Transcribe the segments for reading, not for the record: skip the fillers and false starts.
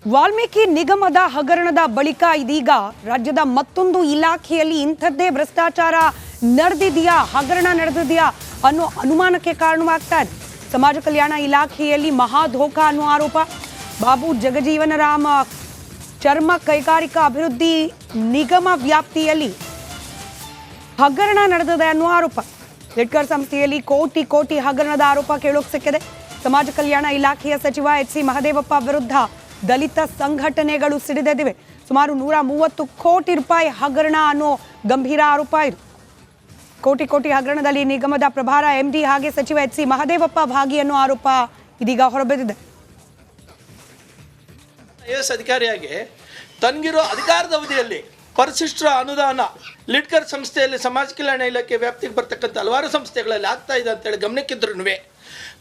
ವಾಲ್ಮೀಕಿ ನಿಗಮದ ಹಗರಣದ ಬಳಿಕ ಇದೀಗ ರಾಜ್ಯದ ಮತ್ತೊಂದು ಇಲಾಖೆಯಲ್ಲಿ ಇಂಥದ್ದೇ ಭ್ರಷ್ಟಾಚಾರ ನಡೆದಿದೆಯಾ, ಹಗರಣ ನಡೆದಿದೆಯಾ ಅನ್ನೋ ಅನುಮಾನಕ್ಕೆ ಕಾರಣವಾಗ್ತಾ ಇದೆ. ಸಮಾಜ ಕಲ್ಯಾಣ ಇಲಾಖೆಯಲ್ಲಿ ಮಹಾಧೋಖ ಅನ್ನೋ ಆರೋಪ. ಬಾಬು ಜಗಜೀವನರಾಮ್ ಚರ್ಮ ಕೈಗಾರಿಕಾ ಅಭಿವೃದ್ಧಿ ನಿಗಮ ವ್ಯಾಪ್ತಿಯಲ್ಲಿ ಹಗರಣ ನಡೆದಿದೆ ಅನ್ನೋ ಆರೋಪ. ಲಿಡ್ಕರ್ ಸಂಸ್ಥೆಯಲ್ಲಿ ಕೋಟಿ ಕೋಟಿ ಹಗರಣದ ಆರೋಪ ಕೇಳೋಕೆ ಸಿಕ್ಕಿದೆ. ಸಮಾಜ ಕಲ್ಯಾಣ ಇಲಾಖೆಯ ಸಚಿವ ಎಚ್ ಸಿ ಮಹದೇವಪ್ಪ ವಿರುದ್ಧ ದಲಿತ ಸಂಘಟನೆಗಳು ಸಿಡಿದೆದ್ದಿವೆ. ಸುಮಾರು 130 ಕೋಟಿ ರೂಪಾಯಿ ಹಗರಣ ಅನ್ನೋ ಗಂಭೀರ ಆರೋಪ ಇದು. ಕೋಟಿ ಕೋಟಿ ಹಗರಣದಲ್ಲಿ ನಿಗಮದ ಪ್ರಭಾರ ಎಂಡಿ ಹಾಗೆ ಸಚಿವ ಎಚ್ ಸಿ ಮಹದೇವಪ್ಪ ಭಾಗಿ ಅನ್ನೋ ಆರೋಪ ಇದೀಗ ಹೊರಬಿದ್ದಿದೆ. ಐಎಎಸ್ ಅಧಿಕಾರಿಯಾಗಿ ತನಗಿರೋ ಅಧಿಕಾರದ ಅವಧಿಯಲ್ಲಿ ಪರಿಶಿಷ್ಟರ ಅನುದಾನ ಲಿಡ್ಕರ್ ಸಂಸ್ಥೆಯಲ್ಲಿ ಸಮಾಜ ಕಲ್ಯಾಣ ಇಲಾಖೆ ವ್ಯಾಪ್ತಿಗೆ ಬರ್ತಕ್ಕಂಥ ಹಲವಾರು ಸಂಸ್ಥೆಗಳಲ್ಲಿ ಆಗ್ತಾ ಇದೆ ಅಂತೇಳಿ ಗಮನಕ್ಕಿದ್ರೂ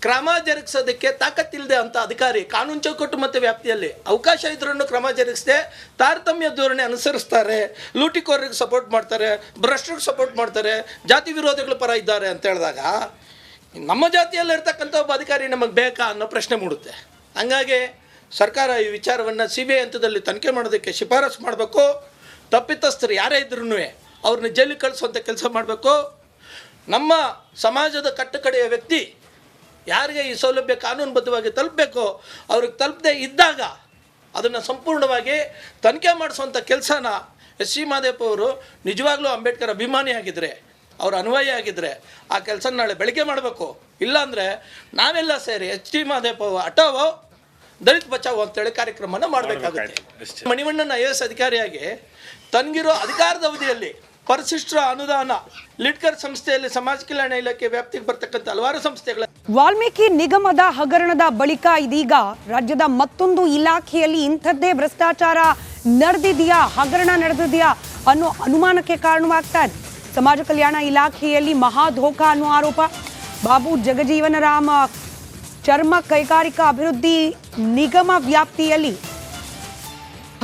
ಕ್ರಮ ಜರುಗಿಸೋದಕ್ಕೆ ತಾಕತ್ತಿಲ್ಲದೆ ಅಂತ ಅಧಿಕಾರಿ ಕಾನೂನು ಚೌಕಟ್ಟು ಮತ್ತು ವ್ಯಾಪ್ತಿಯಲ್ಲಿ ಅವಕಾಶ ಇದ್ರೂ ಕ್ರಮ ಜರುಗಿಸದೆ ತಾರತಮ್ಯ ಧೋರಣೆ ಅನುಸರಿಸ್ತಾರೆ, ಲೂಟಿಕೋರರಿಗೆ ಸಪೋರ್ಟ್ ಮಾಡ್ತಾರೆ, ಭ್ರಷ್ಟರಿಗೆ ಸಪೋರ್ಟ್ ಮಾಡ್ತಾರೆ, ಜಾತಿ ವಿರೋಧಿಗಳ ಪರ ಇದ್ದಾರೆ ಅಂತ ಹೇಳಿದಾಗ ನಮ್ಮ ಜಾತಿಯಲ್ಲಿರ್ತಕ್ಕಂಥ ಒಬ್ಬ ಅಧಿಕಾರಿ ನಮಗೆ ಬೇಕಾ ಅನ್ನೋ ಪ್ರಶ್ನೆ ಮೂಡುತ್ತೆ. ಹಂಗಾಗಿ ಸರ್ಕಾರ ಈ ವಿಚಾರವನ್ನು CBI ಹಂತದಲ್ಲಿ ತನಿಖೆ ಮಾಡೋದಕ್ಕೆ ಶಿಫಾರಸು ಮಾಡಬೇಕು. ತಪ್ಪಿತಸ್ಥರು ಯಾರೇ ಇದ್ರೂ ಅವ್ರನ್ನ ಜೈಲಿಗೆ ಕಳಿಸುವಂಥ ಕೆಲಸ ಮಾಡಬೇಕು. ನಮ್ಮ ಸಮಾಜದ ಕಟ್ಟಕಡೆಯ ವ್ಯಕ್ತಿ ಯಾರಿಗೆ ಈ ಸೌಲಭ್ಯ ಕಾನೂನುಬದ್ಧವಾಗಿ ತಲುಪಬೇಕು ಅವ್ರಿಗೆ ತಲುಪದೇ ಇದ್ದಾಗ ಅದನ್ನು ಸಂಪೂರ್ಣವಾಗಿ ತನಿಖೆ ಮಾಡಿಸುವಂಥ ಕೆಲಸನ ಎಚ್ ಸಿ ಮಹದೇವಪ್ಪ ಅವರು ನಿಜವಾಗ್ಲೂ ಅಂಬೇಡ್ಕರ್ ಅಭಿಮಾನಿ ಆಗಿದ್ದರೆ, ಅವ್ರ ಅನ್ವಯ ಆಗಿದ್ದರೆ ಆ ಕೆಲಸ ನಾಳೆ ಬೆಳಗ್ಗೆ ಮಾಡಬೇಕು. ಇಲ್ಲಾಂದರೆ ನಾವೆಲ್ಲ ಸೇರಿ ಎಚ್ ಸಿ ಮಹದೇವಪ್ಪ ಹಠಾವೋ ದಲಿತ ಬಚಾವೋ ಅಂತೇಳಿ ಕಾರ್ಯಕ್ರಮನ ಮಾಡಬೇಕಾಗುತ್ತೆ. ಮಣಿವಣ್ಣನ IAS ಅಧಿಕಾರಿಯಾಗಿ ತನಗಿರೋ ಅಧಿಕಾರದ ಅವಧಿಯಲ್ಲಿ ಪರಿಶಿಷ್ಟರ ಅನುದಾನ ಲಿಡ್ಕರ್ ಸಂಸ್ಥೆಯಲ್ಲಿ ಸಮಾಜ ಕಲ್ಯಾಣ ಇಲಾಖೆ ವ್ಯಾಪ್ತಿಗೆ ಬರ್ತಕ್ಕಂಥ ಹಲವಾರು ಸಂಸ್ಥೆಗಳ ವಾಲ್ಮೀಕಿ ನಿಗಮದ ಹಗರಣದ ಬಳಿಕ ಇದೀಗ ರಾಜ್ಯದ ಮತ್ತೊಂದು ಇಲಾಖೆಯಲ್ಲಿ ಇಂಥದ್ದೇ ಭ್ರಷ್ಟಾಚಾರ ನಡೆದಿದೆಯಾ, ಹಗರಣ ನಡೆದಿದೆಯಾ ಅನ್ನೋ ಅನುಮಾನಕ್ಕೆ ಕಾರಣವಾಗ್ತಾ ಇದೆ. ಸಮಾಜ ಕಲ್ಯಾಣ ಇಲಾಖೆಯಲ್ಲಿ ಮಹಾಧೋಖ ಅನ್ನೋ ಆರೋಪ. ಬಾಬು ಜಗಜೀವನರಾಮ್ ಚರ್ಮ ಕೈಗಾರಿಕಾ ಅಭಿವೃದ್ಧಿ ನಿಗಮ ವ್ಯಾಪ್ತಿಯಲ್ಲಿ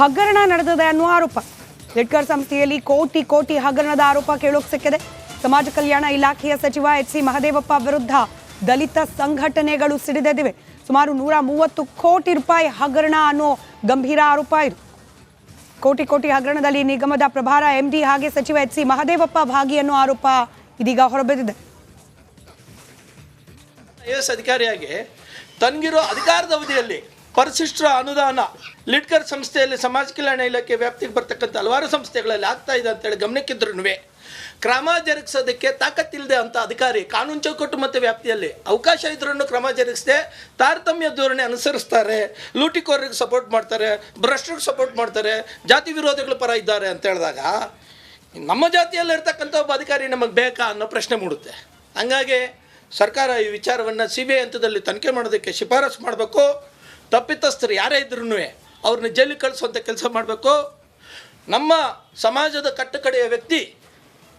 ಹಗರಣ ನಡೆದಿದೆ ಅನ್ನೋ ಆರೋಪ. ಲಿಡ್ಕರ್ ಸಂಸ್ಥೆಯಲ್ಲಿ ಕೋಟಿ ಕೋಟಿ ಹಗರಣದ ಆರೋಪ ಕೇಳೋಕೆ ಸಿಕ್ಕಿದೆ. ಸಮಾಜ ಕಲ್ಯಾಣ ಇಲಾಖೆಯ ಸಚಿವ ಎಚ್ ಸಿ ಮಹದೇವಪ್ಪ ವಿರುದ್ಧ ದಲಿತ ಸಂಘಟನೆಗಳು ಸಿಡಿದೆದ್ದಿವೆ. ಸುಮಾರು 130 ಕೋಟಿ ರೂಪಾಯಿ ಹಗರಣ ಅನ್ನೋ ಗಂಭೀರ ಆರೋಪ ಇದು. ಕೋಟಿ ಕೋಟಿ ಹಗರಣದಲ್ಲಿ ನಿಗಮದ ಪ್ರಭಾರ ಎಂಡಿ ಹಾಗೆ ಸಚಿವ ಎಚ್ ಸಿ ಮಹದೇವಪ್ಪ ಭಾಗಿ ಅನ್ನೋ ಆರೋಪ ಇದೀಗ ಹೊರಬಿದ್ದಿದೆ. IAS ಅಧಿಕಾರಿಯಾಗಿ ತನಗಿರೋ ಅಧಿಕಾರದ ಅವಧಿಯಲ್ಲಿ ಪರಿಶಿಷ್ಟರ ಅನುದಾನ ಲಿಡ್ಕರ್ ಸಂಸ್ಥೆಯಲ್ಲಿ ಸಮಾಜ ಕಲ್ಯಾಣ ಇಲಾಖೆ ವ್ಯಾಪ್ತಿಗೆ ಬರ್ತಕ್ಕಂಥ ಹಲವಾರು ಸಂಸ್ಥೆಗಳಲ್ಲಿ ಆಗ್ತಾ ಇದೆ ಅಂತೇಳಿ ಗಮನಕ್ಕಿದ್ರೂ ಕ್ರಮ ಜರುಗಿಸೋದಕ್ಕೆ ತಾಕತ್ತಿಲ್ಲದೆ ಅಂತ ಅಧಿಕಾರಿ ಕಾನೂನು ಚೌಕಟ್ಟು ಮತ್ತು ವ್ಯಾಪ್ತಿಯಲ್ಲಿ ಅವಕಾಶ ಇದ್ರೂ ಕ್ರಮ ಜರುಗಿಸದೆ ತಾರತಮ್ಯ ಧೋರಣೆ ಅನುಸರಿಸ್ತಾರೆ, ಲೂಟಿಕೋರರಿಗೆ ಸಪೋರ್ಟ್ ಮಾಡ್ತಾರೆ, ಭ್ರಷ್ಟರಿಗೆ ಸಪೋರ್ಟ್ ಮಾಡ್ತಾರೆ, ಜಾತಿ ವಿರೋಧಿಗಳ ಪರ ಇದ್ದಾರೆ ಅಂತ ಹೇಳಿದಾಗ ನಮ್ಮ ಜಾತಿಯಲ್ಲಿರ್ತಕ್ಕಂಥ ಒಬ್ಬ ಅಧಿಕಾರಿ ನಮಗೆ ಬೇಕಾ ಅನ್ನೋ ಪ್ರಶ್ನೆ ಮೂಡುತ್ತೆ. ಹಂಗಾಗಿ ಸರ್ಕಾರ ಈ ವಿಚಾರವನ್ನು CBI ಹಂತದಲ್ಲಿ ತನಿಖೆ ಮಾಡೋದಕ್ಕೆ ಶಿಫಾರಸು ಮಾಡಬೇಕು. ತಪ್ಪಿತಸ್ಥರು ಯಾರೇ ಇದ್ರೂ ಅವ್ರನ್ನ ಜೈಲಿಗೆ ಕಳಿಸುವಂಥ ಕೆಲಸ ಮಾಡಬೇಕು. ನಮ್ಮ ಸಮಾಜದ ಕಟ್ಟಕಡೆಯ ವ್ಯಕ್ತಿ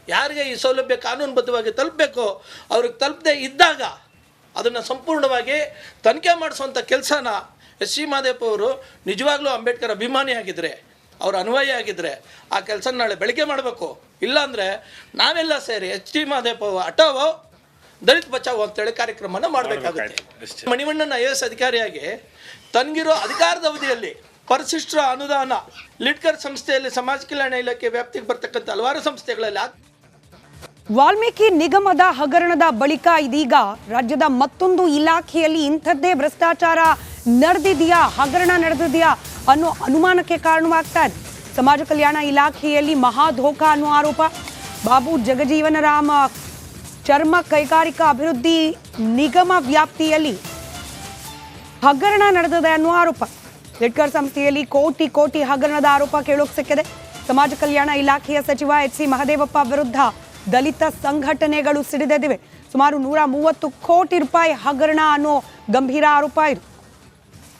ಯಾರಿಗೆ ಈ ಸೌಲಭ್ಯ ಕಾನೂನುಬದ್ಧವಾಗಿ ತಲುಪಬೇಕು ಅವ್ರಿಗೆ ತಲುಪದೇ ಇದ್ದಾಗ ಅದನ್ನು ಸಂಪೂರ್ಣವಾಗಿ ತನಿಖೆ ಮಾಡಿಸುವಂಥ ಕೆಲಸನ ಎಚ್ ಸಿ ಮಹದೇವಪ್ಪ ಅವರು ನಿಜವಾಗ್ಲೂ ಅಂಬೇಡ್ಕರ್ ಅಭಿಮಾನಿ ಆಗಿದ್ದರೆ, ಅವ್ರ ಅನ್ವಯ ಆಗಿದ್ದರೆ ಆ ಕೆಲಸ ನಾಳೆ ಬೆಳಗ್ಗೆ ಮಾಡಬೇಕು. ಇಲ್ಲಾಂದರೆ ನಾವೆಲ್ಲ ಸೇರಿ ಎಚ್ ಸಿ ಮಹದೇವಪ್ಪ ಹಠಾವೋ ದಲಿತ ಬಚಾವೋ ಅಂತೇಳಿ ಕಾರ್ಯಕ್ರಮನ ಮಾಡಬೇಕಾಗುತ್ತೆ. ಮಣಿವಣ್ಣನ IAS ಅಧಿಕಾರಿಯಾಗಿ ತನಗಿರೋ ಅಧಿಕಾರದ ಅವಧಿಯಲ್ಲಿ ಪರಿಶಿಷ್ಟರ ಅನುದಾನ ಲಿಡ್ಕರ್ ಸಂಸ್ಥೆಯಲ್ಲಿ ಸಮಾಜ ಕಲ್ಯಾಣ ಇಲಾಖೆ ವ್ಯಾಪ್ತಿಗೆ ಬರ್ತಕ್ಕಂಥ ಹಲವಾರು ಸಂಸ್ಥೆಗಳಲ್ಲಿ ವಾಲ್ಮೀಕಿ ನಿಗಮದ ಹಗರಣದ ಬಳಿಕ ಇದೀಗ ರಾಜ್ಯದ ಮತ್ತೊಂದು ಇಲಾಖೆಯಲ್ಲಿ ಇಂಥದ್ದೇ ಭ್ರಷ್ಟಾಚಾರ ನಡೆದಿದೆಯಾ, ಹಗರಣ ನಡೆದಿದೆಯಾ ಅನ್ನೋ ಅನುಮಾನಕ್ಕೆ ಕಾರಣವಾಗ್ತಾ ಇದೆ. ಸಮಾಜ ಕಲ್ಯಾಣ ಇಲಾಖೆಯಲ್ಲಿ ಮಹಾಧೋಖ ಅನ್ನೋ ಆರೋಪ. ಬಾಬು ಜಗಜೀವನರಾಮ್ ಚರ್ಮ ಕೈಗಾರಿಕಾ ಅಭಿವೃದ್ಧಿ ನಿಗಮ ವ್ಯಾಪ್ತಿಯಲ್ಲಿ ಹಗರಣ ನಡೆದಿದೆ ಅನ್ನೋ ಆರೋಪ. ಲಿಡ್ಕರ್ ಸಂಸ್ಥೆಯಲ್ಲಿ ಕೋಟಿ ಕೋಟಿ ಹಗರಣದ ಆರೋಪ ಕೇಳೋಕೆ ಸಿಕ್ಕಿದೆ. ಸಮಾಜ ಕಲ್ಯಾಣ ಇಲಾಖೆಯ ಸಚಿವ ಎಚ್ ಸಿ ಮಹದೇವಪ್ಪ ವಿರುದ್ಧ ದಲಿತ ಸಂಘಟನೆಗಳು ಸಿಡಿದೆದ್ದಿವೆ. ಸುಮಾರು 130 ಕೋಟಿ ರೂಪಾಯಿ ಹಗರಣ ಅನ್ನೋ ಗಂಭೀರ ಆರೋಪ ಇದು.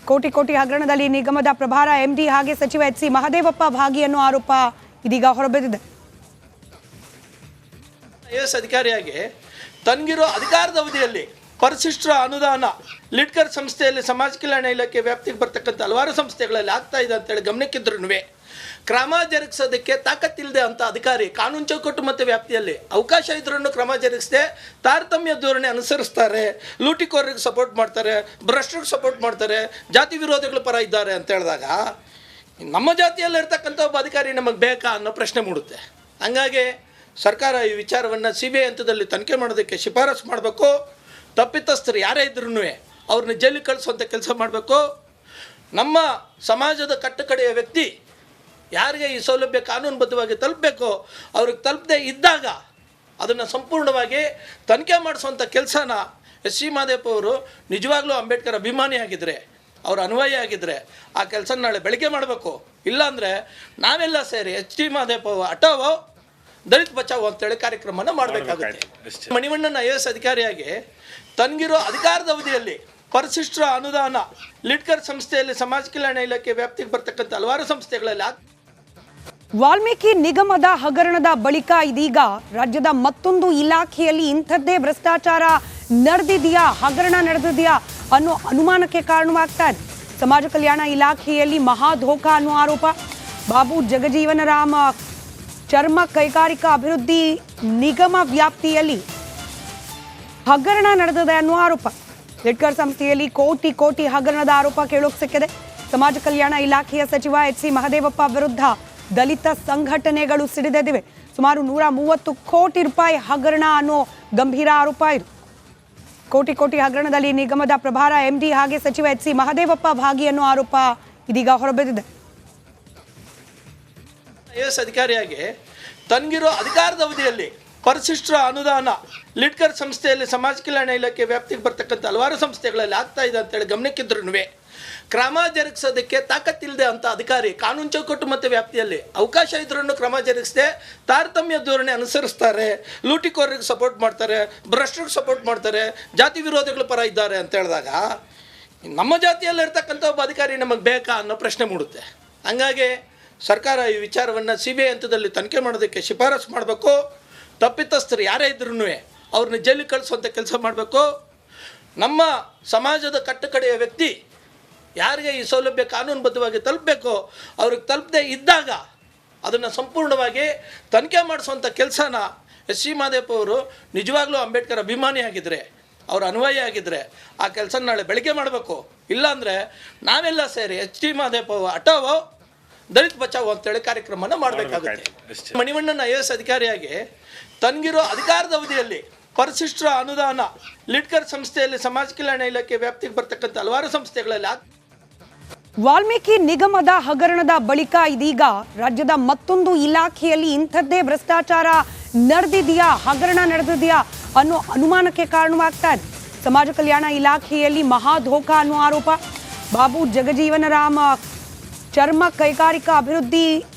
ಕೋಟಿ ಕೋಟಿ ಹಗರಣದಲ್ಲಿ ನಿಗಮದ ಪ್ರಭಾರ ಎಂಡಿ ಹಾಗೆ ಸಚಿವ ಎಚ್ ಸಿ ಮಹದೇವಪ್ಪ ಭಾಗಿ ಅನ್ನೋ ಆರೋಪ ಇದೀಗ ಹೊರಬಿದ್ದಿದೆ. IAS ಅಧಿಕಾರಿಯಾಗಿ ತನಗಿರೋ ಅಧಿಕಾರದ ಅವಧಿಯಲ್ಲಿ ಪರಿಶಿಷ್ಟರ ಅನುದಾನ ಲಿಡ್ಕರ್ ಸಂಸ್ಥೆಯಲ್ಲಿ ಸಮಾಜ ಕಲ್ಯಾಣ ಇಲಾಖೆ ವ್ಯಾಪ್ತಿಗೆ ಬರ್ತಕ್ಕಂಥ ಹಲವಾರು ಸಂಸ್ಥೆಗಳಲ್ಲಿ ಆಗ್ತಾ ಇದೆ ಅಂತೇಳಿ ಗಮನಕ್ಕಿದ್ರೂ ಕ್ರಮ ಜರುಗಿಸೋದಕ್ಕೆ ತಾಕತ್ತಿಲ್ಲದೆ ಅಂತ ಅಧಿಕಾರಿ ಕಾನೂನು ಚೌಕಟ್ಟು ಮತ್ತು ವ್ಯಾಪ್ತಿಯಲ್ಲಿ ಅವಕಾಶ ಇದ್ರೂ ಕ್ರಮ ಜರುಗಿಸದೆ ತಾರತಮ್ಯ ಧೋರಣೆ ಅನುಸರಿಸ್ತಾರೆ, ಲೂಟಿಕೋರರಿಗೆ ಸಪೋರ್ಟ್ ಮಾಡ್ತಾರೆ, ಭ್ರಷ್ಟರಿಗೆ ಸಪೋರ್ಟ್ ಮಾಡ್ತಾರೆ, ಜಾತಿ ವಿರೋಧಿಗಳ ಪರ ಇದ್ದಾರೆ ಅಂತ ಹೇಳಿದಾಗ ನಮ್ಮ ಜಾತಿಯಲ್ಲಿರ್ತಕ್ಕಂಥ ಒಬ್ಬ ಅಧಿಕಾರಿ ನಮಗೆ ಬೇಕಾ ಅನ್ನೋ ಪ್ರಶ್ನೆ ಮೂಡುತ್ತೆ. ಹಂಗಾಗಿ ಸರ್ಕಾರ ಈ ವಿಚಾರವನ್ನು CBI ಹಂತದಲ್ಲಿ ತನಿಖೆ ಮಾಡೋದಕ್ಕೆ ಶಿಫಾರಸು ಮಾಡಬೇಕು. ತಪ್ಪಿತಸ್ಥರು ಯಾರೇ ಇದ್ರೂ ಅವ್ರನ್ನ ಜೈಲಿಗೆ ಕಳಿಸುವಂಥ ಕೆಲಸ ಮಾಡಬೇಕು. ನಮ್ಮ ಸಮಾಜದ ಕಟ್ಟಕಡೆಯ ವ್ಯಕ್ತಿ ಯಾರಿಗೆ ಈ ಸೌಲಭ್ಯ ಕಾನೂನುಬದ್ಧವಾಗಿ ತಲುಪಬೇಕು ಅವ್ರಿಗೆ ತಲುಪದೇ ಇದ್ದಾಗ ಅದನ್ನು ಸಂಪೂರ್ಣವಾಗಿ ತನಿಖೆ ಮಾಡಿಸುವಂಥ ಕೆಲಸನ ಎಸ್ ಸಿ ಮಹದೇವಪ್ಪ ಅವರು ನಿಜವಾಗ್ಲೂ ಅಂಬೇಡ್ಕರ್ ಅಭಿಮಾನಿ ಆಗಿದ್ದರೆ, ಅವ್ರ ಅನ್ವಯ ಆಗಿದ್ದರೆ ಆ ಕೆಲಸ ನಾಳೆ ಬೆಳಗ್ಗೆ ಮಾಡಬೇಕು. ಇಲ್ಲಾಂದರೆ ನಾವೆಲ್ಲ ಸೇರಿ ಎಚ್ ಡಿ ಮಹದೇವಪ್ಪ ಹಠಾವೋ ದಲಿತ ಬಚಾವೋ ಅಂತೇಳಿ ಕಾರ್ಯಕ್ರಮನ ಮಾಡಬೇಕಾಗುತ್ತೆ. ಮಣಿವಣ್ಣನ IAS ಅಧಿಕಾರಿಯಾಗಿ ತನಗಿರೋ ಅಧಿಕಾರದ ಅವಧಿಯಲ್ಲಿ ಪರಿಶಿಷ್ಟರ ಅನುದಾನ ಲಿಡ್ಕರ್ ಸಂಸ್ಥೆಯಲ್ಲಿ ಸಮಾಜ ಕಲ್ಯಾಣ ಇಲಾಖೆ ವ್ಯಾಪ್ತಿಗೆ ಬರ್ತಕ್ಕಂಥ ಹಲವಾರು ಸಂಸ್ಥೆಗಳಲ್ಲಿ ವಾಲ್ಮೀಕಿ ನಿಗಮದ ಹಗರಣದ ಬಳಿಕ ಇದೀಗ ರಾಜ್ಯದ ಮತ್ತೊಂದು ಇಲಾಖೆಯಲ್ಲಿ ಇಂಥದ್ದೇ ಭ್ರಷ್ಟಾಚಾರ ನಡೆದಿದೆಯಾ, ಹಗರಣ ನಡೆದಿದೆಯಾ ಅನ್ನೋ ಅನುಮಾನಕ್ಕೆ ಕಾರಣವಾಗ್ತಾ ಇದೆ. ಸಮಾಜ ಕಲ್ಯಾಣ ಇಲಾಖೆಯಲ್ಲಿ ಮಹಾಧೋಖ ಅನ್ನೋ ಆರೋಪ. ಬಾಬು ಜಗಜೀವನರಾಮ ಚರ್ಮ ಕೈಗಾರಿಕಾ ಅಭಿವೃದ್ಧಿ ನಿಗಮ ವ್ಯಾಪ್ತಿಯಲ್ಲಿ ಹಗರಣ ನಡೆದಿದೆ ಅನ್ನೋ ಆರೋಪ. ಲಿಡ್ಕರ್ ಸಂಸ್ಥೆಯಲ್ಲಿ ಕೋಟಿ ಕೋಟಿ ಹಗರಣದ ಆರೋಪ ಕೇಳೋಕೆ ಸಿಕ್ಕಿದೆ. ಸಮಾಜ ಕಲ್ಯಾಣ ಇಲಾಖೆಯ ಸಚಿವ ಎಚ್ ಸಿ ಮಹದೇವಪ್ಪ ವಿರುದ್ಧ ದಲಿತ ಸಂಘಟನೆಗಳು ಸಿಡಿದೆದ್ದಿವೆ. ಸುಮಾರು 130 ಕೋಟಿ ರೂಪಾಯಿ ಹಗರಣ ಅನ್ನೋ ಗಂಭೀರ ಆರೋಪ ಇದು. ಕೋಟಿ ಕೋಟಿ ಹಗರಣದಲ್ಲಿ ನಿಗಮದ ಪ್ರಭಾರ MD ಹಾಗೆ ಸಚಿವ ಎಚ್ ಸಿ ಮಹದೇವಪ್ಪ ಭಾಗಿ ಅನ್ನೋ ಆರೋಪ ಇದೀಗ ಹೊರಬಿದ್ದಿದೆ. IAS ಅಧಿಕಾರಿಯಾಗಿ ತನಗಿರೋ ಅಧಿಕಾರದ ಅವಧಿಯಲ್ಲಿ ಪರಿಶಿಷ್ಟರ ಅನುದಾನ ಲಿಡ್ಕರ್ ಸಂಸ್ಥೆಯಲ್ಲಿ ಸಮಾಜ ಕಲ್ಯಾಣ ಇಲಾಖೆ ವ್ಯಾಪ್ತಿಗೆ ಬರ್ತಕ್ಕಂಥ ಹಲವಾರು ಸಂಸ್ಥೆಗಳಲ್ಲಿ ಆಗ್ತಾ ಇದೆ ಅಂತೇಳಿ ಗಮನಕ್ಕಿದ್ರೂ ಕ್ರಮ ಜರುಗಿಸೋದಕ್ಕೆ ತಾಕತ್ತಿಲ್ಲದೆ ಅಂತ ಅಧಿಕಾರಿ ಕಾನೂನು ಚೌಕಟ್ಟು ಮತ್ತು ವ್ಯಾಪ್ತಿಯಲ್ಲಿ ಅವಕಾಶ ಇದ್ರೂ ಕ್ರಮ ಜರುಗಿಸದೆ ತಾರತಮ್ಯ ಧೋರಣೆ ಅನುಸರಿಸ್ತಾರೆ, ಲೂಟಿಕೋರರಿಗೆ ಸಪೋರ್ಟ್ ಮಾಡ್ತಾರೆ, ಭ್ರಷ್ಟರಿಗೆ ಸಪೋರ್ಟ್ ಮಾಡ್ತಾರೆ, ಜಾತಿ ವಿರೋಧಿಗಳ ಪರ ಇದ್ದಾರೆ ಅಂತ ಹೇಳಿದಾಗ ನಮ್ಮ ಜಾತಿಯಲ್ಲಿರ್ತಕ್ಕಂಥ ಒಬ್ಬ ಅಧಿಕಾರಿ ನಮಗೆ ಬೇಕಾ ಅನ್ನೋ ಪ್ರಶ್ನೆ ಮೂಡುತ್ತೆ. ಹಂಗಾಗಿ ಸರ್ಕಾರ ಈ ವಿಚಾರವನ್ನು CBI ಹಂತದಲ್ಲಿ ತನಿಖೆ ಮಾಡೋದಕ್ಕೆ ಶಿಫಾರಸು ಮಾಡಬೇಕು. ತಪ್ಪಿತಸ್ಥರು ಯಾರೇ ಇದ್ರೂ ಅವ್ರನ್ನ ಜೈಲಿಗೆ ಕಳಿಸುವಂಥ ಕೆಲಸ ಮಾಡಬೇಕು. ನಮ್ಮ ಸಮಾಜದ ಕಟ್ಟಕಡೆಯ ವ್ಯಕ್ತಿ ಯಾರಿಗೆ ಈ ಸೌಲಭ್ಯ ಕಾನೂನುಬದ್ಧವಾಗಿ ತಲುಪಬೇಕು ಅವ್ರಿಗೆ ತಲುಪದೇ ಇದ್ದಾಗ ಅದನ್ನು ಸಂಪೂರ್ಣವಾಗಿ ತನಿಖೆ ಮಾಡಿಸುವಂಥ ಕೆಲಸನ ಎಸ್ ಸಿ ಮಹದೇವಪ್ಪ ಅವರು ನಿಜವಾಗ್ಲೂ ಅಂಬೇಡ್ಕರ್ ಅಭಿಮಾನಿ ಆಗಿದ್ದರೆ, ಅವ್ರ ಅನ್ವಯ ಆಗಿದ್ದರೆ ಆ ಕೆಲಸ ನಾಳೆ ಬೆಳಗ್ಗೆ ಮಾಡಬೇಕು. ಇಲ್ಲಾಂದರೆ ನಾವೆಲ್ಲ ಸೇರಿ ಎಚ್ ಡಿ ಮಹದೇವಪ್ಪ ಹಠಾವೋ ದಲಿತ ಬಚಾವೋ ಅಂತೇಳಿ ಕಾರ್ಯಕ್ರಮನ ಮಾಡಬೇಕಾಗುತ್ತೆ. ಮಣಿವಣ್ಣನ IAS ಅಧಿಕಾರಿಯಾಗಿ ತನಗಿರೋ ಅಧಿಕಾರದ ಅವಧಿಯಲ್ಲಿ ಪರಿಶಿಷ್ಟರ ಅನುದಾನ ಲಿಡ್ಕರ್ ಸಂಸ್ಥೆಯಲ್ಲಿ ಸಮಾಜ ಕಲ್ಯಾಣ ಇಲಾಖೆ ವ್ಯಾಪ್ತಿಗೆ ಬರ್ತಕ್ಕಂಥ ಹಲವಾರು ಸಂಸ್ಥೆಗಳಲ್ಲಿ ವಾಲ್ಮೀಕಿ ನಿಗಮದ ಹಗರಣದ ಬಳಿಕ ಇದೀಗ ರಾಜ್ಯದ ಮತ್ತೊಂದು ಇಲಾಖೆಯಲ್ಲಿ ಇಂಥದ್ದೇ ಭ್ರಷ್ಟಾಚಾರ ನಡೆದಿದೆಯಾ, ಹಗರಣ ನಡೆದಿದೆಯಾ ಅನ್ನೋ ಅನುಮಾನಕ್ಕೆ ಕಾರಣವಾಗ್ತಾ ಇದೆ. ಸಮಾಜ ಕಲ್ಯಾಣ ಇಲಾಖೆಯಲ್ಲಿ ಮಹಾಧೋಖ ಅನ್ನೋ ಆರೋಪ. ಬಾಬು ಜಗಜೀವನರಾಮ ಚರ್ಮ ಕೈಗಾರಿಕಾ ಅಭಿವೃದ್ಧಿ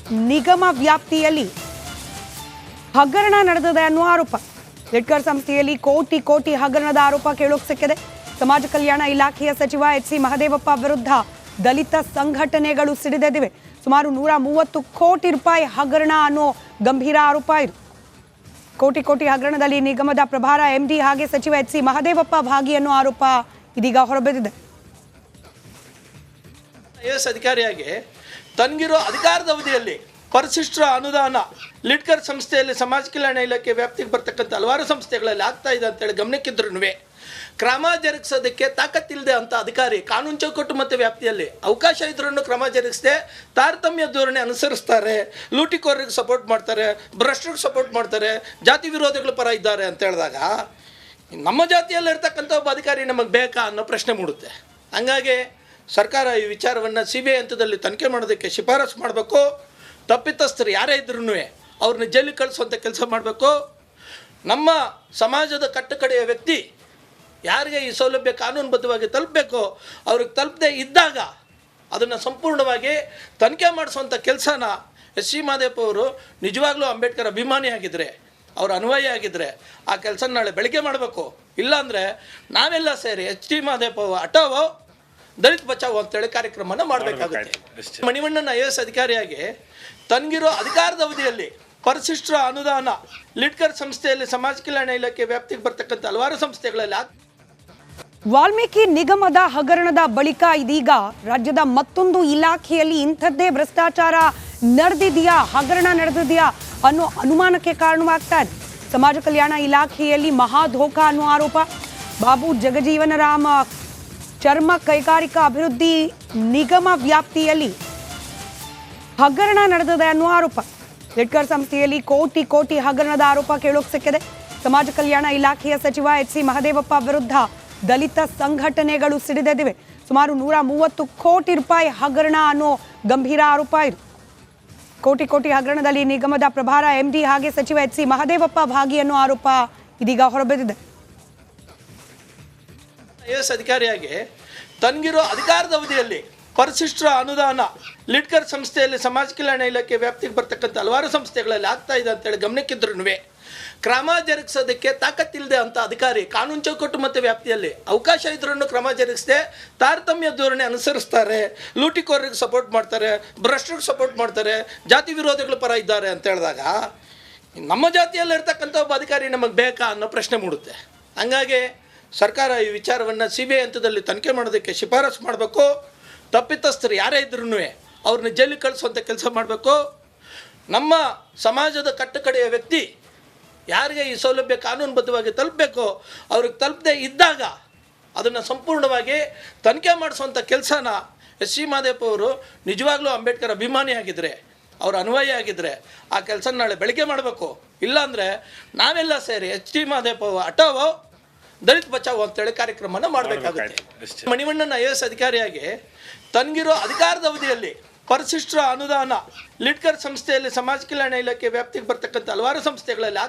ನಿಗಮ ವ್ಯಾಪ್ತಿಯಲ್ಲಿ ಹಗರಣ ನಡೆದಿದೆ ಅನ್ನೋ ಆರೋಪ. ಲಿಡ್ಕರ್ ಸಂಸ್ಥೆಯಲ್ಲಿ ಕೋಟಿ ಕೋಟಿ ಹಗರಣದ ಆರೋಪ ಕೇಳೋಕೆ ಸಿಕ್ಕಿದೆ. ಸಮಾಜ ಕಲ್ಯಾಣ ಇಲಾಖೆಯ ಸಚಿವ ಎಚ್ ಸಿ ಮಹದೇವಪ್ಪ ವಿರುದ್ಧ ದಲಿತ ಸಂಘಟನೆಗಳು ಸಿಡಿದೆದ್ದಿವೆ. ಸುಮಾರು 130 ಕೋಟಿ ರೂಪಾಯಿ ಹಗರಣ ಅನ್ನೋ ಗಂಭೀರ ಆರೋಪ ಇದು. ಕೋಟಿ ಕೋಟಿ ಹಗರಣದಲ್ಲಿ ನಿಗಮದ ಪ್ರಭಾರ MD ಹಾಗೆ ಸಚಿವ ಎಚ್ ಸಿ ಮಹದೇವಪ್ಪ ಭಾಗಿ ಅನ್ನೋ ಆರೋಪ ಇದೀಗ ಹೊರಬಿದ್ದಿದೆ. IAS ಅಧಿಕಾರಿಯಾಗಿ ತನಗಿರೋ ಅಧಿಕಾರದ ಅವಧಿಯಲ್ಲಿ ಪರಿಶಿಷ್ಟರ ಅನುದಾನ ಲಿಡ್ಕರ್ ಸಂಸ್ಥೆಯಲ್ಲಿ ಸಮಾಜ ಕಲ್ಯಾಣ ಇಲಾಖೆ ವ್ಯಾಪ್ತಿಗೆ ಬರ್ತಕ್ಕಂಥ ಹಲವಾರು ಸಂಸ್ಥೆಗಳಲ್ಲಿ ಆಗ್ತಾ ಇದೆ ಅಂತೇಳಿ ಗಮನಕ್ಕಿದ್ರೂ ಕ್ರಮ ಜರುಗಿಸೋದಕ್ಕೆ ತಾಕತ್ತಿಲ್ಲದೆ ಅಂತ ಅಧಿಕಾರಿ ಕಾನೂನು ಚೌಕಟ್ಟು ಮತ್ತು ವ್ಯಾಪ್ತಿಯಲ್ಲಿ ಅವಕಾಶ ಇದ್ರೂ ಕ್ರಮ ಜರುಗಿಸದೆ ತಾರತಮ್ಯ ಧೋರಣೆ ಅನುಸರಿಸ್ತಾರೆ, ಲೂಟಿಕೋರರಿಗೆ ಸಪೋರ್ಟ್ ಮಾಡ್ತಾರೆ, ಭ್ರಷ್ಟರಿಗೆ ಸಪೋರ್ಟ್ ಮಾಡ್ತಾರೆ, ಜಾತಿ ವಿರೋಧಿಗಳ ಪರ ಇದ್ದಾರೆ ಅಂತ ಹೇಳಿದಾಗ ನಮ್ಮ ಜಾತಿಯಲ್ಲಿರ್ತಕ್ಕಂಥ ಒಬ್ಬ ಅಧಿಕಾರಿ ನಮಗೆ ಬೇಕಾ ಅನ್ನೋ ಪ್ರಶ್ನೆ ಮೂಡುತ್ತೆ. ಹಂಗಾಗಿ ಸರ್ಕಾರ ಈ ವಿಚಾರವನ್ನು CBI ಹಂತದಲ್ಲಿ ತನಿಖೆ ಮಾಡೋದಕ್ಕೆ ಶಿಫಾರಸು ಮಾಡಬೇಕು. ತಪ್ಪಿತಸ್ಥರು ಯಾರೇ ಇದ್ರೂ ಅವ್ರನ್ನ ಜೈಲಿಗೆ ಕಳಿಸುವಂಥ ಕೆಲಸ ಮಾಡಬೇಕು. ನಮ್ಮ ಸಮಾಜದ ಕಟ್ಟಕಡೆಯ ವ್ಯಕ್ತಿ ಯಾರಿಗೆ ಈ ಸೌಲಭ್ಯ ಕಾನೂನುಬದ್ಧವಾಗಿ ತಲುಪಬೇಕು ಅವ್ರಿಗೆ ತಲುಪದೇ ಇದ್ದಾಗ ಅದನ್ನು ಸಂಪೂರ್ಣವಾಗಿ ತನಿಖೆ ಮಾಡಿಸುವಂಥ ಕೆಲಸನ ಎಸ್ ಸಿ ಮಹದೇವಪ್ಪ ಅವರು ನಿಜವಾಗ್ಲೂ ಅಂಬೇಡ್ಕರ್ ಅಭಿಮಾನಿ ಆಗಿದ್ದರೆ, ಅವ್ರ ಅನ್ವಯ ಆಗಿದ್ದರೆ ಆ ಕೆಲಸ ನಾಳೆ ಬೆಳಗ್ಗೆ ಮಾಡಬೇಕು. ಇಲ್ಲಾಂದರೆ ನಾವೆಲ್ಲ ಸೇರಿ ಎಚ್ ಡಿ ಮಹದೇವಪ್ಪ ಹಠಾವೋ ದಲಿತ ಬಚಾವೋ ಅಂತೇಳಿ ಕಾರ್ಯಕ್ರಮನ ಮಾಡಬೇಕಾಗುತ್ತೆ. ಮಣಿವಣ್ಣನ IAS ಅಧಿಕಾರಿಯಾಗಿ ತನಗಿರೋ ಅಧಿಕಾರದ ಅವಧಿಯಲ್ಲಿ ಪರಿಶಿಷ್ಟರ ಅನುದಾನ ಲಿಡ್ಕರ್ ಸಂಸ್ಥೆಯಲ್ಲಿ ಸಮಾಜ ಕಲ್ಯಾಣ ಇಲಾಖೆ ವ್ಯಾಪ್ತಿಗೆ ಬರ್ತಕ್ಕಂಥ ಹಲವಾರು ಸಂಸ್ಥೆಗಳಲ್ಲಿ ವಾಲ್ಮೀಕಿ ನಿಗಮದ ಹಗರಣದ ಬಳಿಕ ಇದೀಗ ರಾಜ್ಯದ ಮತ್ತೊಂದು ಇಲಾಖೆಯಲ್ಲಿ ಇಂಥದ್ದೇ ಭ್ರಷ್ಟಾಚಾರ ನಡೆದಿದೆಯಾ, ಹಗರಣ ನಡೆದಿದೆಯಾ ಅನ್ನೋ ಅನುಮಾನಕ್ಕೆ ಕಾರಣವಾಗ್ತಾ ಇದೆ. ಸಮಾಜ ಕಲ್ಯಾಣ ಇಲಾಖೆಯಲ್ಲಿ ಮಹಾಧೋಖ ಅನ್ನೋ ಆರೋಪ. ಬಾಬು ಜಗಜೀವನರಾಮ ಚರ್ಮ ಕೈಗಾರಿಕಾ ಅಭಿವೃದ್ಧಿ ನಿಗಮ ವ್ಯಾಪ್ತಿಯಲ್ಲಿ ಹಗರಣ ನಡೆದಿದೆ ಅನ್ನೋ ಆರೋಪ. ಲಿಡ್ಕರ್ ಸಂಸ್ಥೆಯಲ್ಲಿ ಕೋಟಿ ಕೋಟಿ ಹಗರಣದ ಆರೋಪ ಕೇಳೋಕೆ ಸಿಕ್ಕಿದೆ. ಸಮಾಜ ಕಲ್ಯಾಣ ಇಲಾಖೆಯ ಸಚಿವ ಎಚ್ ಸಿ ಮಹದೇವಪ್ಪ ವಿರುದ್ಧ ದಲಿತ ಸಂಘಟನೆಗಳು ಸಿಡಿದೆದ್ದಿವೆ. ಸುಮಾರು 130 ಕೋಟಿ ರೂಪಾಯಿ ಹಗರಣ ಅನ್ನೋ ಗಂಭೀರ ಆರೋಪ ಇದು. ಕೋಟಿ ಕೋಟಿ ಹಗರಣದಲ್ಲಿ ನಿಗಮದ ಪ್ರಭಾರ ಎಂಡಿ ಹಾಗೆ ಸಚಿವ ಎಚ್ ಸಿ ಮಹದೇವಪ್ಪ ಭಾಗಿ ಅನ್ನೋ ಆರೋಪ ಇದೀಗ ಹೊರಬಿದ್ದಿದೆ. ಐಎಎಸ್ ಅಧಿಕಾರಿಯಾಗಿ ತನಗಿರೋ ಅಧಿಕಾರದ ಅವಧಿಯಲ್ಲಿ ಪರಿಶಿಷ್ಟರ ಅನುದಾನ ಲಿಡ್ಕರ್ ಸಂಸ್ಥೆಯಲ್ಲಿ ಸಮಾಜ ಕಲ್ಯಾಣ ಇಲಾಖೆ ವ್ಯಾಪ್ತಿಗೆ ಬರ್ತಕ್ಕಂಥ ಹಲವಾರು ಸಂಸ್ಥೆಗಳಲ್ಲಿ ಆಗ್ತಾ ಇದೆ ಅಂತೇಳಿ ಗಮನಕ್ಕಿದ್ರೂ ಕ್ರಮ ಜರುಗಿಸೋದಕ್ಕೆ ತಾಕತ್ತಿಲ್ಲದೆ ಅಂತ ಅಧಿಕಾರಿ ಕಾನೂನು ಚೌಕಟ್ಟು ಮತ್ತು ವ್ಯಾಪ್ತಿಯಲ್ಲಿ ಅವಕಾಶ ಇದ್ರೂ ಕ್ರಮ ಜರುಗಿಸದೆ ತಾರತಮ್ಯ ಧೋರಣೆ ಅನುಸರಿಸ್ತಾರೆ, ಲೂಟಿಕೋರರಿಗೆ ಸಪೋರ್ಟ್ ಮಾಡ್ತಾರೆ, ಭ್ರಷ್ಟರಿಗೆ ಸಪೋರ್ಟ್ ಮಾಡ್ತಾರೆ, ಜಾತಿ ವಿರೋಧಿಗಳ ಪರ ಇದ್ದಾರೆ ಅಂತ ಹೇಳಿದಾಗ ನಮ್ಮ ಜಾತಿಯಲ್ಲಿ ಇರ್ತಕ್ಕಂಥ ಒಬ್ಬ ಅಧಿಕಾರಿ ನಮಗೆ ಬೇಕಾ ಅನ್ನೋ ಪ್ರಶ್ನೆ ಮೂಡುತ್ತೆ. ಹಂಗಾಗಿ ಸರ್ಕಾರ ಈ ವಿಚಾರವನ್ನು CBI ಹಂತದಲ್ಲಿ ತನಿಖೆ ಮಾಡೋದಕ್ಕೆ ಶಿಫಾರಸು ಮಾಡಬೇಕು. ತಪ್ಪಿತಸ್ಥರು ಯಾರೇ ಇದ್ರೂ ಅವ್ರನ್ನ ಜೈಲಿಗೆ ಕಳಿಸುವಂಥ ಕೆಲಸ ಮಾಡಬೇಕು. ನಮ್ಮ ಸಮಾಜದ ಕಟ್ಟಕಡೆಯ ವ್ಯಕ್ತಿ ಯಾರಿಗೆ ಈ ಸೌಲಭ್ಯ ಕಾನೂನುಬದ್ಧವಾಗಿ ತಲುಪಬೇಕು ಅವ್ರಿಗೆ ತಲುಪದೇ ಇದ್ದಾಗ ಅದನ್ನು ಸಂಪೂರ್ಣವಾಗಿ ತನಿಖೆ ಮಾಡಿಸುವಂಥ ಕೆಲಸನ ಎಚ್ ಸಿ ಮಹದೇವಪ್ಪ ಅವರು ನಿಜವಾಗ್ಲೂ ಅಂಬೇಡ್ಕರ್ ಅಭಿಮಾನಿ ಆಗಿದ್ದರೆ, ಅವ್ರ ಅನ್ವಯ ಆಗಿದ್ದರೆ ಆ ಕೆಲಸ ನಾಳೆ ಬೆಳಗ್ಗೆ ಮಾಡಬೇಕು. ಇಲ್ಲಾಂದರೆ ನಾವೆಲ್ಲ ಸೇರಿ ಎಚ್ ಸಿ ಮಹದೇವಪ್ಪ ಹಠಾವೋ ದಲಿತ ಬಚಾವೋ ಅಂತೇಳಿ ಕಾರ್ಯಕ್ರಮನ ಮಾಡಬೇಕಾಗುತ್ತೆ. ಮಣಿವಣ್ಣನ IAS ಅಧಿಕಾರಿಯಾಗಿ ತನಗಿರೋ ಅಧಿಕಾರದ ಅವಧಿಯಲ್ಲಿ ಪರಿಶಿಷ್ಟರ ಅನುದಾನ ಲಿಡ್ಕರ್ ಸಂಸ್ಥೆಯಲ್ಲಿ ಸಮಾಜ ಕಲ್ಯಾಣ ಇಲಾಖೆ ವ್ಯಾಪ್ತಿಗೆ ಬರ್ತಕ್ಕಂಥ ಹಲವಾರು ಸಂಸ್ಥೆಗಳಲ್ಲಿ